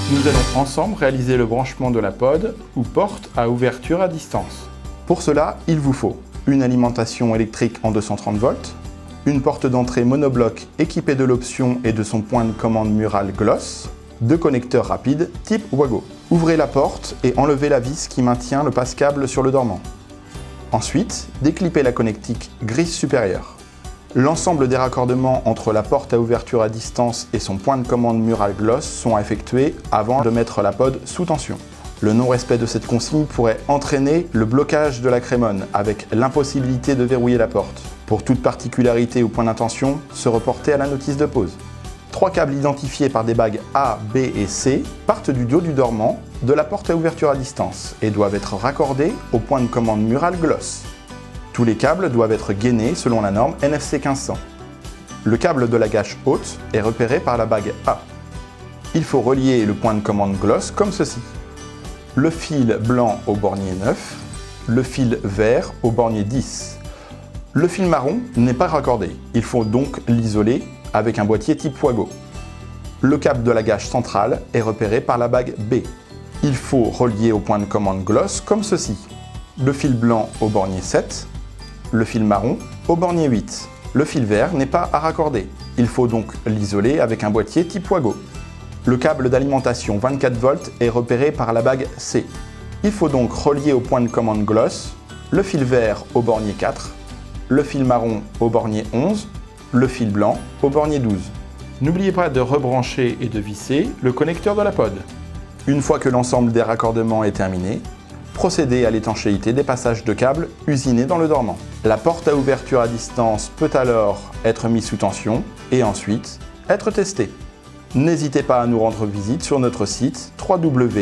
Nous allons ensemble réaliser le branchement de la pod ou porte à ouverture à distance. Pour cela, il vous faut une alimentation électrique en 230 volts, une porte d'entrée monobloc équipée de l'option et de son point de commande mural Gloss, deux connecteurs rapides type Wago. Ouvrez la porte et enlevez la vis qui maintient le passe-câble sur le dormant. Ensuite, déclippez la connectique grise supérieure. L'ensemble des raccordements entre la porte à ouverture à distance et son point de commande mural Gloss sont effectués avant de mettre la pod sous tension. Le non-respect de cette consigne pourrait entraîner le blocage de la crémone avec l'impossibilité de verrouiller la porte. Pour toute particularité ou point d'intention, se reporter à la notice de pause. 3 câbles identifiés par des bagues A, B et C partent du dos du dormant de la porte à ouverture à distance et doivent être raccordés au point de commande mural Gloss. Tous les câbles doivent être gainés selon la norme NFC 1500. Le câble de la gâche haute est repéré par la bague A. Il faut relier le point de commande Gloss comme ceci. Le fil blanc au bornier 9, le fil vert au bornier 10. Le fil marron n'est pas raccordé, il faut donc l'isoler avec un boîtier type Wago. Le câble de la gâche centrale est repéré par la bague B. Il faut relier au point de commande Gloss comme ceci. Le fil blanc au bornier 7, le fil marron au bornier 8. Le fil vert n'est pas à raccorder, il faut donc l'isoler avec un boîtier type Wago. Le câble d'alimentation 24 volts est repéré par la bague C. Il faut donc relier au point de commande Gloss le fil vert au bornier 4, le fil marron au bornier 11, le fil blanc au bornier 12. N'oubliez pas de rebrancher et de visser le connecteur de la pod. Une fois que l'ensemble des raccordements est terminé, procédez à l'étanchéité des passages de câbles usinés dans le dormant. La porte à ouverture à distance peut alors être mise sous tension et ensuite être testée. N'hésitez pas à nous rendre visite sur notre site www.k-line.fr.